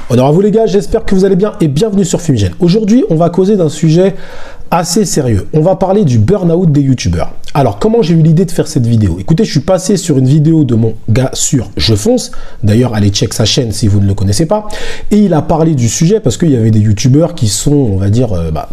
Honneur à vous les gars, j'espère que vous allez bien et bienvenue sur Fumigène. Aujourd'hui, on va causer d'un sujet assez sérieux. On va parler du burn-out des youtubeurs. Alors, comment j'ai eu l'idée de faire cette vidéo? Écoutez, je suis passé sur une vidéo de mon gars sur Je Fonce. D'ailleurs, allez check sa chaîne si vous ne le connaissez pas. Et il a parlé du sujet parce qu'il y avait des youtubeurs qui sont, on va dire,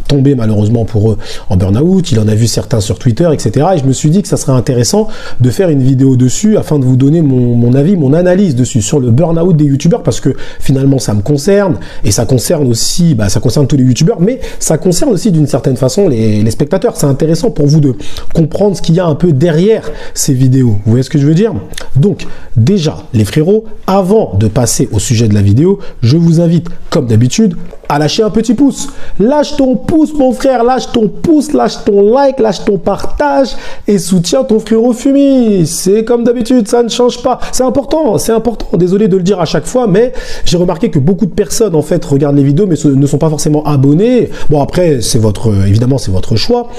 tombés malheureusement pour eux en burn-out. Il en a vu certains sur Twitter, etc. Et je me suis dit que ça serait intéressant de faire une vidéo dessus afin de vous donner mon avis, mon analyse dessus sur le burn-out des youtubeurs parce que finalement, ça me concerne et ça concerne aussi, ça concerne tous les youtubeurs, mais ça concerne aussi d'une certaine façon les spectateurs. C'est intéressant pour vous de comprendre ce qu'il y a un peu derrière ces vidéos. Vous voyez ce que je veux dire? Donc déjà, les frérots, avant de passer au sujet de la vidéo, je vous invite, comme d'habitude, à lâcher un petit pouce. Lâche ton pouce, mon frère, lâche ton pouce, lâche ton like, lâche ton partage et soutiens ton frérot Fumi. C'est comme d'habitude, ça ne change pas. C'est important, c'est important. Désolé de le dire à chaque fois, mais j'ai remarqué que beaucoup de personnes, en fait, regardent les vidéos, mais ne sont pas forcément abonnés. Bon, après, c'est évidemment, c'est votre choix.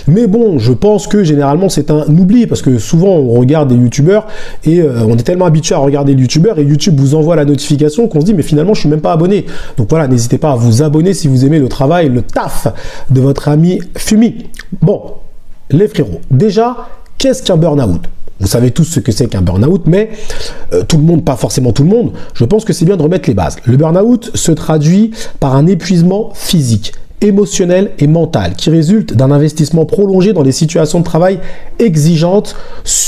Mais bon, je pense que généralement, c'est un oubli parce que souvent, on regarde des youtubeurs et on est tellement habitué à regarder les youtubeurs et YouTube vous envoie la notification qu'on se dit, mais finalement, je suis même pas abonné. Donc voilà, n'hésitez pas à vous abonner si vous aimez le travail, le taf de votre ami Fumi. Bon, les frérots, déjà, qu'est-ce qu'un burn-out? Vous savez tous ce que c'est qu'un burn-out, mais tout le monde, pas forcément tout le monde, je pense que c'est bien de remettre les bases. Le burn-out se traduit par un épuisement physique, émotionnel et mental qui résulte d'un investissement prolongé dans des situations de travail exigeantes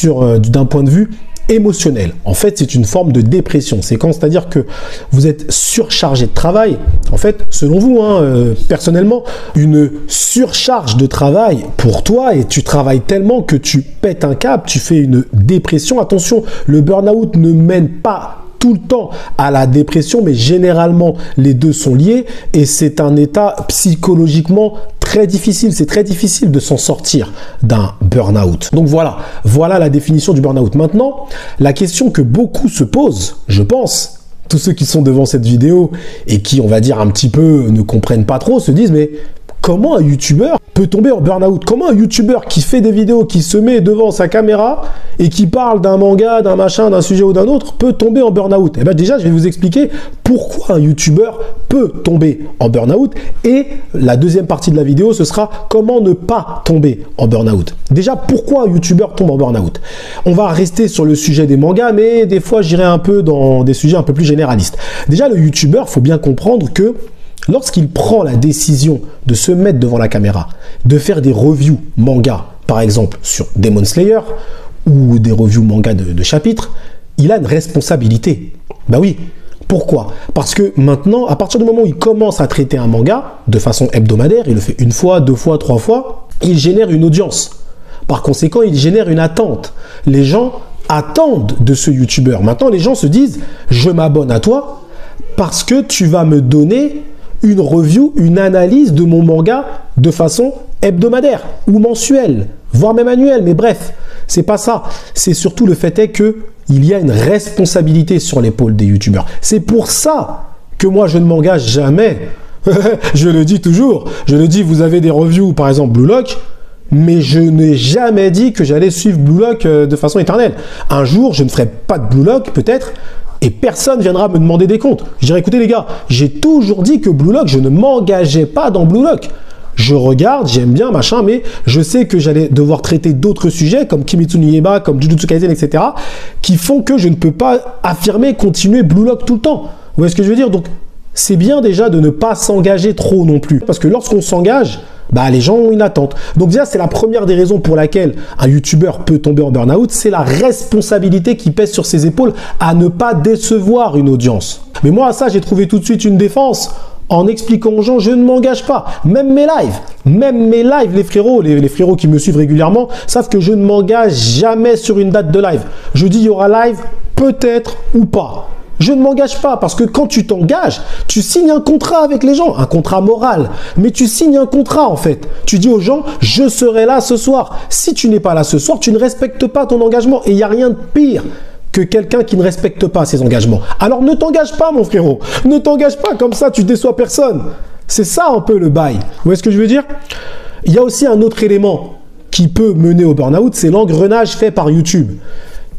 d'un point de vue émotionnel. En fait, c'est une forme de dépression. C'est-à-dire que vous êtes surchargé de travail. En fait, selon vous, personnellement, une surcharge de travail pour toi et tu travailles tellement que tu pètes un câble, tu fais une dépression. Attention, le burn-out ne mène pas tout le temps à la dépression, mais généralement les deux sont liés et c'est un état psychologiquement très difficile. C'est très difficile de s'en sortir d'un burn-out. Donc voilà la définition du burn-out. Maintenant, la question que beaucoup se posent, je pense, tous ceux qui sont devant cette vidéo et qui, on va dire, un petit peu ne comprennent pas trop, se disent, mais comment un youtubeur peut tomber en burn-out? Comment un youtubeur qui fait des vidéos, qui se met devant sa caméra et qui parle d'un manga, d'un machin, d'un sujet ou d'un autre, peut tomber en burn-out? Eh bien déjà, je vais vous expliquer pourquoi un youtubeur peut tomber en burn-out. Et la deuxième partie de la vidéo, ce sera comment ne pas tomber en burn-out. Déjà, pourquoi un youtubeur tombe en burn-out? On va rester sur le sujet des mangas, mais des fois, j'irai un peu dans des sujets un peu plus généralistes. Déjà, le youtubeur, il faut bien comprendre que lorsqu'il prend la décision de se mettre devant la caméra, de faire des reviews manga, par exemple sur Demon Slayer, ou des reviews manga de chapitres, il a une responsabilité. Bah oui. Pourquoi? Parce que maintenant, à partir du moment où il commence à traiter un manga de façon hebdomadaire, il le fait une fois, deux fois, trois fois, il génère une audience. Par conséquent, il génère une attente. Les gens attendent de ce youtubeur. Maintenant, les gens se disent, je m'abonne à toi parce que tu vas me donner une review, une analyse de mon manga de façon hebdomadaire ou mensuelle, voire même annuelle. Mais bref, c'est pas ça. C'est surtout le fait est que il y a une responsabilité sur l'épaule des youtubeurs. C'est pour ça que moi, je ne m'engage jamais. Je le dis toujours. Je le dis, vous avez des reviews, par exemple Blue Lock, mais je n'ai jamais dit que j'allais suivre Blue Lock de façon éternelle. Un jour, je ne ferai pas de Blue Lock, peut-être, et personne viendra me demander des comptes. Je dirais, écoutez les gars, j'ai toujours dit que Blue Lock, je ne m'engageais pas dans Blue Lock. Je regarde, j'aime bien, machin, mais je sais que j'allais devoir traiter d'autres sujets comme Kimetsu no Yaiba, comme Jujutsu Kaisen, etc. qui font que je ne peux pas affirmer, continuer Blue Lock tout le temps. Vous voyez ce que je veux dire? Donc, c'est bien déjà de ne pas s'engager trop non plus. Parce que lorsqu'on s'engage, les gens ont une attente. Donc déjà, c'est la première des raisons pour laquelle un youtubeur peut tomber en burn-out, c'est la responsabilité qui pèse sur ses épaules à ne pas décevoir une audience. Mais moi, à ça, j'ai trouvé tout de suite une défense en expliquant aux gens, je ne m'engage pas. Même mes lives, les frérots qui me suivent régulièrement savent que je ne m'engage jamais sur une date de live. Je dis, il y aura live, peut-être ou pas. Je ne m'engage pas parce que quand tu t'engages, tu signes un contrat avec les gens, un contrat moral. Mais tu signes un contrat en fait. Tu dis aux gens, je serai là ce soir. Si tu n'es pas là ce soir, tu ne respectes pas ton engagement. Et il n'y a rien de pire que quelqu'un qui ne respecte pas ses engagements. Alors ne t'engage pas mon frérot. Ne t'engage pas, comme ça tu déçois personne. C'est ça un peu le bail. Vous voyez ce que je veux dire? Il y a aussi un autre élément qui peut mener au burn-out, c'est l'engrenage fait par YouTube.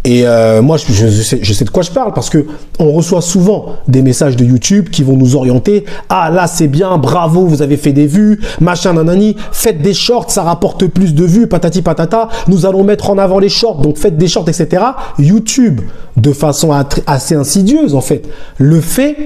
Et moi, je sais de quoi je parle parce que on reçoit souvent des messages de YouTube qui vont nous orienter. Ah là, c'est bien, bravo, vous avez fait des vues, machin, nanani. Faites des shorts, ça rapporte plus de vues, patati patata. Nous allons mettre en avant les shorts, donc faites des shorts, etc. YouTube, de façon assez insidieuse en fait, le fait.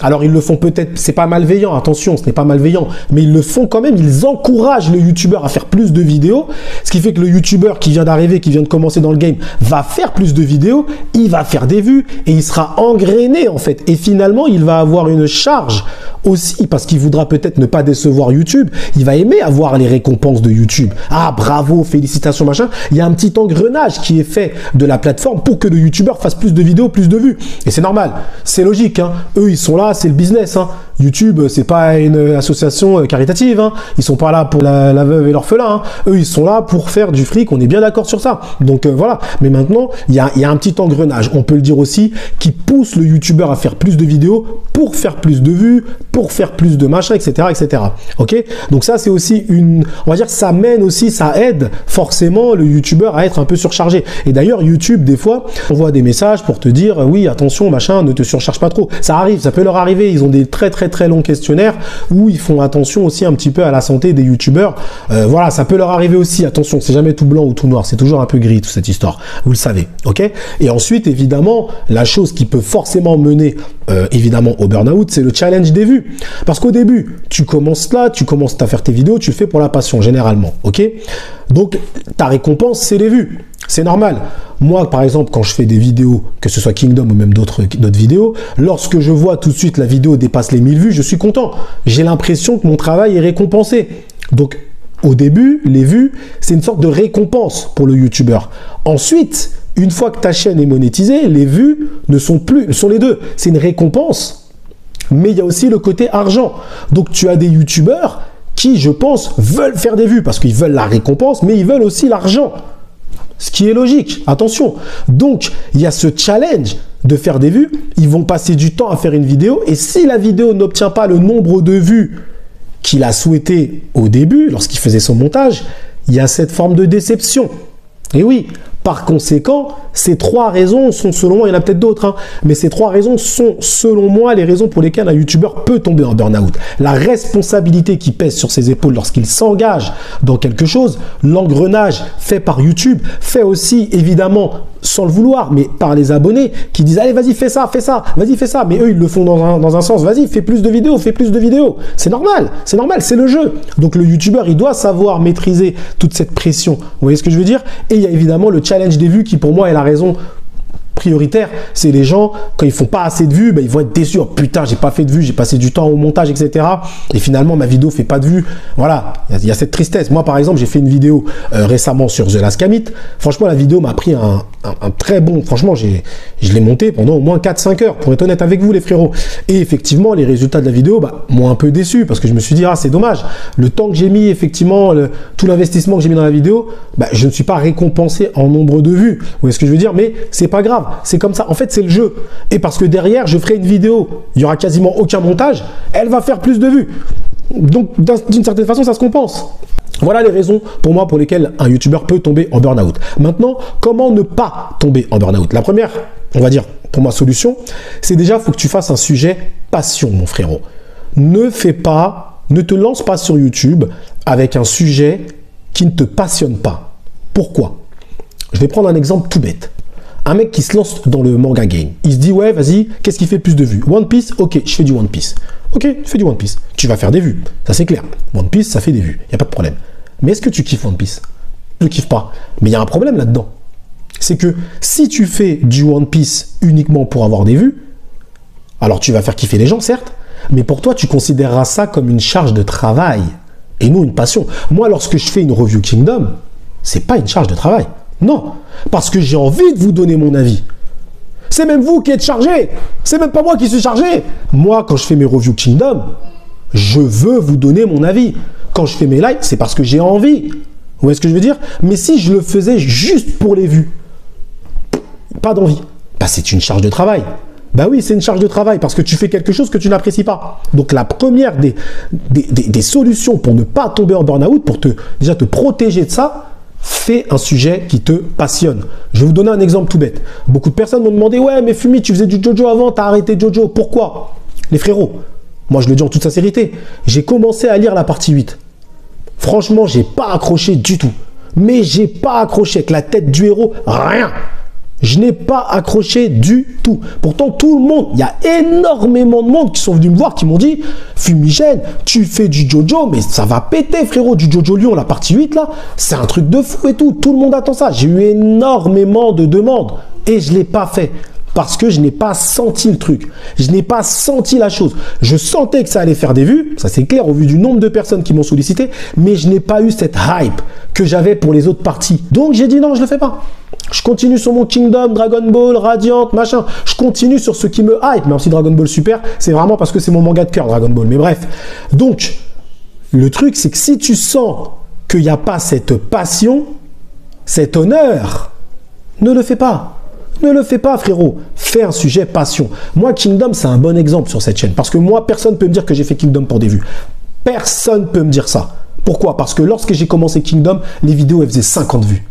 Alors, ils le font peut-être, c'est pas malveillant, attention, ce n'est pas malveillant, mais ils le font quand même, ils encouragent le youtubeur à faire plus de vidéos, ce qui fait que le youtubeur qui vient d'arriver, qui vient de commencer dans le game, va faire plus de vidéos, il va faire des vues et il sera engrainé en fait. Et finalement, il va avoir une charge aussi parce qu'il voudra peut-être ne pas décevoir YouTube, il va aimer avoir les récompenses de YouTube. Ah, bravo, félicitations, machin. Il y a un petit engrenage qui est fait de la plateforme pour que le youtubeur fasse plus de vidéos, plus de vues. Et c'est normal, c'est logique, hein. Eux, ils sont là, c'est le business, hein. YouTube, c'est pas une association caritative, hein. Ils sont pas là pour la veuve et l'orphelin, hein. Eux, ils sont là pour faire du fric, on est bien d'accord sur ça. Donc voilà, mais maintenant, il y a un petit engrenage, on peut le dire aussi, qui pousse le youtubeur à faire plus de vidéos pour faire plus de vues, pour faire plus de machin, etc., etc. Ok? Donc ça, c'est aussi on va dire, ça mène aussi, ça aide forcément le youtubeur à être un peu surchargé. Et d'ailleurs, YouTube, des fois, on voit des messages pour te dire, oui, attention, machin, ne te surcharge pas trop. Ça arrive, ça peut leur arriver. Ils ont des très longs questionnaires où ils font attention aussi un petit peu à la santé des youtubeurs. Voilà, ça peut leur arriver aussi. Attention, c'est jamais tout blanc ou tout noir. C'est toujours un peu gris, toute cette histoire. Vous le savez, ok? Et ensuite, évidemment, la chose qui peut forcément mener, évidemment, au burn-out, c'est le challenge des vues. Parce qu'au début, tu commences là, tu commences à faire tes vidéos, tu le fais pour la passion, généralement, ok? Donc, ta récompense, c'est les vues. C'est normal. Moi, par exemple, quand je fais des vidéos, que ce soit Kingdom ou même d'autres vidéos, lorsque je vois tout de suite la vidéo dépasse les 1000 vues, je suis content. J'ai l'impression que mon travail est récompensé. Donc, au début, les vues, c'est une sorte de récompense pour le youtubeur. Ensuite, une fois que ta chaîne est monétisée, les vues ne sont plus, sont les deux. C'est une récompense, mais il y a aussi le côté argent. Donc, tu as des youtubeurs qui, je pense, veulent faire des vues parce qu'ils veulent la récompense, mais ils veulent aussi l'argent. Ce qui est logique, attention. Donc, il y a ce challenge de faire des vues. Ils vont passer du temps à faire une vidéo. Et si la vidéo n'obtient pas le nombre de vues qu'il a souhaité au début, lorsqu'il faisait son montage, il y a cette forme de déception. Et oui, par conséquent, ces trois raisons sont, selon moi, il y en a peut-être d'autres, hein, mais ces trois raisons sont, selon moi, les raisons pour lesquelles un youtubeur peut tomber en burn-out. La responsabilité qui pèse sur ses épaules lorsqu'il s'engage dans quelque chose, l'engrenage fait par YouTube, fait aussi, évidemment, sans le vouloir, mais par les abonnés qui disent « Allez, vas-y, fais ça, vas-y, fais ça ». Mais eux, ils le font dans un sens « Vas-y, fais plus de vidéos, fais plus de vidéos ». C'est normal, c'est le jeu. Donc, le youtubeur, il doit savoir maîtriser toute cette pression. Vous voyez ce que je veux dire? Et il y a évidemment le challenge des vues qui, pour moi, est la raison prioritaire. C'est les gens, quand ils font pas assez de vues, ben, ils vont être déçus. Oh, putain, j'ai pas fait de vues, j'ai passé du temps au montage, etc. Et finalement, ma vidéo fait pas de vues. Voilà, il y a cette tristesse. Moi, par exemple, j'ai fait une vidéo récemment sur The Last Kamit. Franchement, la vidéo m'a pris un très bon... Franchement, je l'ai montée pendant au moins 4-5 heures, pour être honnête avec vous, les frérots. Et effectivement, les résultats de la vidéo m'ont un peu déçu, parce que je me suis dit, ah, c'est dommage. Le temps que j'ai mis, effectivement, tout l'investissement que j'ai mis dans la vidéo, je ne suis pas récompensé en nombre de vues. Vous voyez ce que je veux dire? Mais c'est pas grave. C'est comme ça. En fait, c'est le jeu. Et parce que derrière, je ferai une vidéo, il n'y aura quasiment aucun montage, elle va faire plus de vues. Donc, d'une certaine façon, ça se compense. Voilà les raisons pour moi pour lesquelles un youtubeur peut tomber en burn-out. Maintenant, comment ne pas tomber en burn-out? La première, on va dire, pour moi, solution, c'est déjà, il faut que tu fasses un sujet passion, mon frérot. Ne te lance pas sur YouTube avec un sujet qui ne te passionne pas. Pourquoi? Je vais prendre un exemple tout bête. Un mec qui se lance dans le manga game. Il se dit, ouais, vas-y, qu'est-ce qui fait plus de vues? One Piece, ok, je fais du One Piece. Ok, tu fais du One Piece. Tu vas faire des vues. Ça, c'est clair. One Piece, ça fait des vues. Il n'y a pas de problème. Mais est-ce que tu kiffes One Piece? Je ne kiffe pas. Mais il y a un problème là-dedans. C'est que si tu fais du One Piece uniquement pour avoir des vues, alors tu vas faire kiffer les gens, certes, mais pour toi, tu considéreras ça comme une charge de travail et non une passion. Moi, lorsque je fais une review Kingdom, c'est pas une charge de travail. Non, parce que j'ai envie de vous donner mon avis. C'est même vous qui êtes chargé. C'est même pas moi qui suis chargé. Moi, quand je fais mes reviews Kingdom, je veux vous donner mon avis. Quand je fais mes lives, c'est parce que j'ai envie. Vous voyez ce que je veux dire? Mais si je le faisais juste pour les vues, pas d'envie, c'est une charge de travail. Oui, c'est une charge de travail parce que tu fais quelque chose que tu n'apprécies pas. Donc, la première des solutions pour ne pas tomber en burn-out, pour déjà te protéger de ça, fais un sujet qui te passionne. Je vais vous donner un exemple tout bête. Beaucoup de personnes m'ont demandé, ouais, mais Fumi, tu faisais du Jojo avant, t'as arrêté Jojo. Pourquoi? Les frérots, moi je le dis en toute sincérité, j'ai commencé à lire la partie 8. Franchement, j'ai pas accroché du tout. Mais j'ai pas accroché avec la tête du héros, rien. Je n'ai pas accroché du tout. Pourtant, tout le monde, il y a énormément de monde qui sont venus me voir, qui m'ont dit, Fumigène, tu fais du Jojo, mais ça va péter, frérot, du Jojo Lion, la partie 8, là, c'est un truc de fou et tout. Tout le monde attend ça. J'ai eu énormément de demandes et je ne l'ai pas fait. Parce que je n'ai pas senti le truc. Je n'ai pas senti la chose. Je sentais que ça allait faire des vues, ça c'est clair au vu du nombre de personnes qui m'ont sollicité, mais je n'ai pas eu cette hype que j'avais pour les autres parties. Donc j'ai dit non, je ne le fais pas. Je continue sur mon Kingdom, Dragon Ball, Radiant, machin. Je continue sur ce qui me hype. Même si Dragon Ball Super, c'est vraiment parce que c'est mon manga de cœur, Dragon Ball. Mais bref. Donc, le truc, c'est que si tu sens qu'il n'y a pas cette passion, cet honneur, ne le fais pas. Ne le fais pas, frérot. Fais un sujet passion. Moi, Kingdom, c'est un bon exemple sur cette chaîne. Parce que moi, personne ne peut me dire que j'ai fait Kingdom pour des vues. Personne ne peut me dire ça. Pourquoi? Parce que lorsque j'ai commencé Kingdom, les vidéos, elles faisaient 50 vues.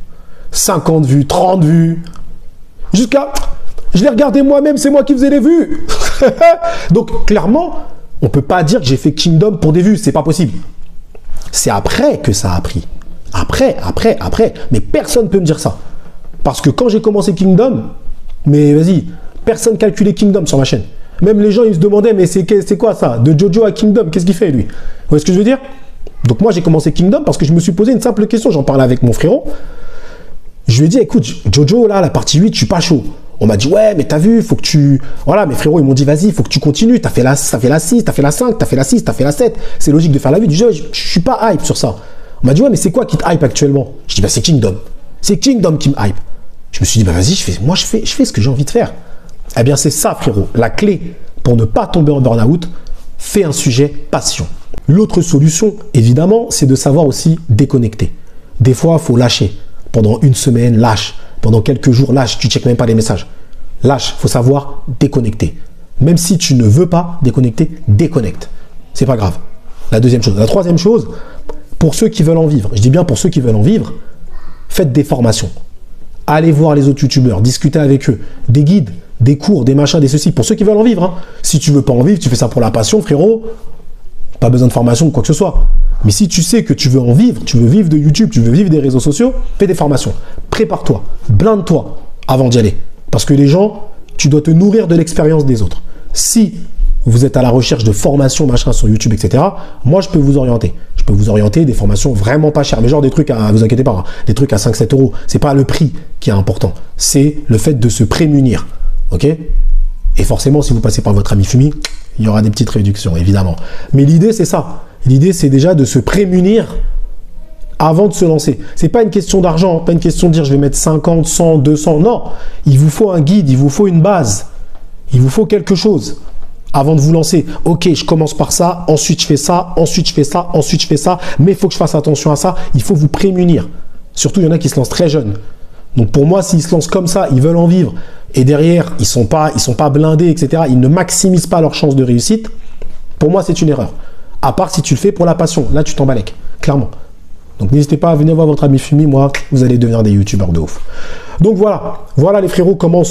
50 vues, 30 vues. Jusqu'à... Je les regardais moi-même, c'est moi qui faisais les vues. Donc, clairement, on ne peut pas dire que j'ai fait Kingdom pour des vues. C'est pas possible. C'est après que ça a pris. Après. Mais personne ne peut me dire ça. Parce que quand j'ai commencé Kingdom, mais vas-y, personne calculait Kingdom sur ma chaîne. Même les gens, ils se demandaient, mais c'est quoi ça? De Jojo à Kingdom, qu'est-ce qu'il fait lui? Vous voyez ce que je veux dire? Donc moi, j'ai commencé Kingdom parce que je me suis posé une simple question. J'en parlais avec mon frérot. Je lui ai dit, écoute, Jojo, là, la partie 8, je suis pas chaud. On m'a dit, ouais, mais t'as vu, faut que tu... Voilà, mes frérots, ils m'ont dit, vas-y, faut que tu continues. T'as fait la 6, t'as fait la 5, t'as fait la 6, t'as fait la 7. C'est logique de faire la 8. Je suis pas hype sur ça. On m'a dit, ouais, mais c'est quoi qui te hype actuellement? Je dis, bah, c'est Kingdom. C'est Kingdom qui me hype. Je me suis dit, bah, vas-y, je fais ce que j'ai envie de faire. Eh bien, c'est ça, frérot. La clé pour ne pas tomber en burn-out, fais un sujet passion. L'autre solution, évidemment, c'est de savoir aussi déconnecter. Des fois, il faut lâcher. Pendant une semaine, lâche. Pendant quelques jours, lâche. Tu ne checkes même pas les messages. Lâche. Il faut savoir déconnecter. Même si tu ne veux pas déconnecter, déconnecte. C'est pas grave. La deuxième chose. La troisième chose, pour ceux qui veulent en vivre, je dis bien pour ceux qui veulent en vivre, faites des formations. Allez voir les autres youtubeurs, discutez avec eux. Des guides, des cours, des machins, des ceci. Pour ceux qui veulent en vivre. Hein. Si tu veux pas en vivre, tu fais ça pour la passion, frérot. Pas besoin de formation ou quoi que ce soit. Mais si tu sais que tu veux en vivre, tu veux vivre de YouTube, tu veux vivre des réseaux sociaux, fais des formations. Prépare-toi, blinde-toi avant d'y aller. Parce que les gens, tu dois te nourrir de l'expérience des autres. Si vous êtes à la recherche de formations, machin, sur YouTube, etc., moi, je peux vous orienter. Je peux vous orienter des formations vraiment pas chères. Mais genre des trucs à, vous inquiétez pas, hein, des trucs à 5-7 euros. C'est pas le prix qui est important. C'est le fait de se prémunir. Ok? Et forcément, si vous passez par votre ami Fumi, il y aura des petites réductions, évidemment. Mais l'idée, c'est ça. L'idée, c'est déjà de se prémunir avant de se lancer. C'est pas une question d'argent, pas une question de dire je vais mettre 50, 100, 200. Non, il vous faut un guide, il vous faut une base. Il vous faut quelque chose avant de vous lancer. Ok, je commence par ça, ensuite je fais ça, ensuite je fais ça, ensuite je fais ça. Mais il faut que je fasse attention à ça. Il faut vous prémunir. Surtout, il y en a qui se lancent très jeunes. Donc pour moi, s'ils se lancent comme ça, ils veulent en vivre. Et derrière, ils sont pas blindés, etc. Ils ne maximisent pas leurs chances de réussite. Pour moi, c'est une erreur. À part si tu le fais pour la passion. Là, tu t'en balèques, clairement. Donc n'hésitez pas à venir voir votre ami Fumi. Moi, vous allez devenir des youtubeurs de ouf. Donc voilà. Voilà les frérots, comment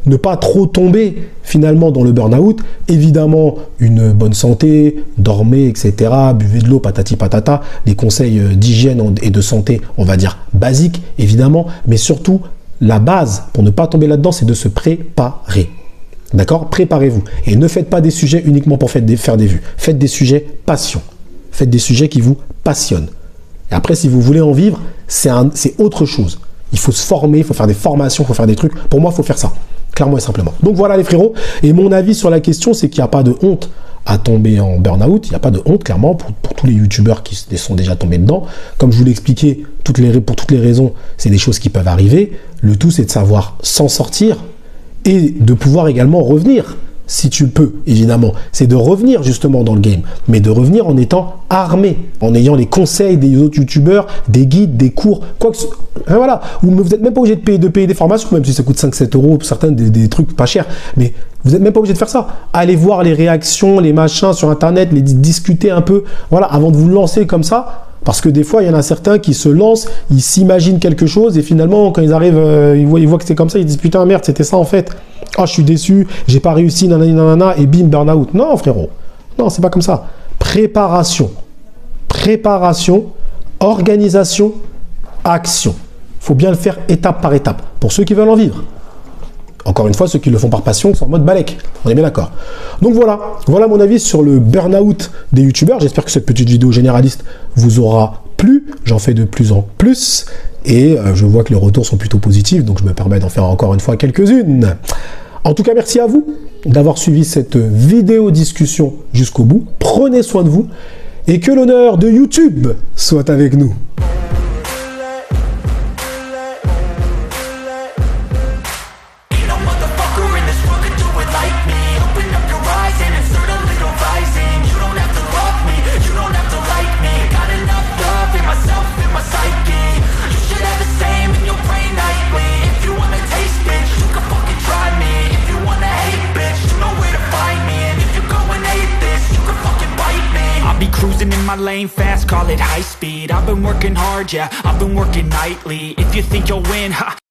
ne pas trop tomber finalement dans le burn-out. Évidemment, une bonne santé, dormez, etc. Buvez de l'eau, patati patata. Les conseils d'hygiène et de santé, on va dire basiques, évidemment. Mais surtout, la base pour ne pas tomber là-dedans, c'est de se préparer. D'accord? Préparez-vous. Et ne faites pas des sujets uniquement pour faire des vues. Faites des sujets passion. Faites des sujets qui vous passionnent. Et après, si vous voulez en vivre, c'est autre chose. Il faut se former, il faut faire des formations, il faut faire des trucs. Pour moi, il faut faire ça. Clairement et simplement. Donc voilà les frérots. Et mon avis sur la question, c'est qu'il n'y a pas de honte à tomber en burn-out. Il n'y a pas de honte, clairement, pour tous les youtubeurs qui sont déjà tombés dedans. Comme je vous l'ai expliqué, pour toutes les raisons, c'est des choses qui peuvent arriver. Le tout, c'est de savoir s'en sortir et de pouvoir également revenir, si tu peux, évidemment. C'est de revenir justement dans le game, mais de revenir en étant armé, en ayant les conseils des autres youtubeurs, des guides, des cours, quoi que ce soit. Voilà. Vous n'êtes même pas obligé de payer des formations, même si ça coûte 5-7 euros pour certains, des trucs pas chers. Mais vous n'êtes même pas obligé de faire ça. Allez voir les réactions, les machins sur Internet, discuter un peu, voilà, avant de vous lancer comme ça. Parce que des fois, il y en a certains qui se lancent, ils s'imaginent quelque chose et finalement, quand ils arrivent, ils voient que c'est comme ça, ils disent putain, merde, c'était ça en fait. Oh, je suis déçu, j'ai pas réussi, nanana, nanana, et bim, burn-out. Non, frérot. Non, c'est pas comme ça. Préparation. Préparation, organisation, action. Il faut bien le faire étape par étape. Pour ceux qui veulent en vivre. Encore une fois, ceux qui le font par passion, c'est en mode balèque. On est bien d'accord. Donc voilà, voilà mon avis sur le burn-out des youtubeurs. J'espère que cette petite vidéo généraliste vous aura plu. J'en fais de plus en plus. Et je vois que les retours sont plutôt positifs. Donc je me permets d'en faire encore une fois quelques-unes. En tout cas, merci à vous d'avoir suivi cette vidéo discussion jusqu'au bout. Prenez soin de vous. Et que l'honneur de YouTube soit avec nous. Cruising in my lane fast, call it high speed. I've been working hard, yeah, I've been working nightly. If you think you'll win, ha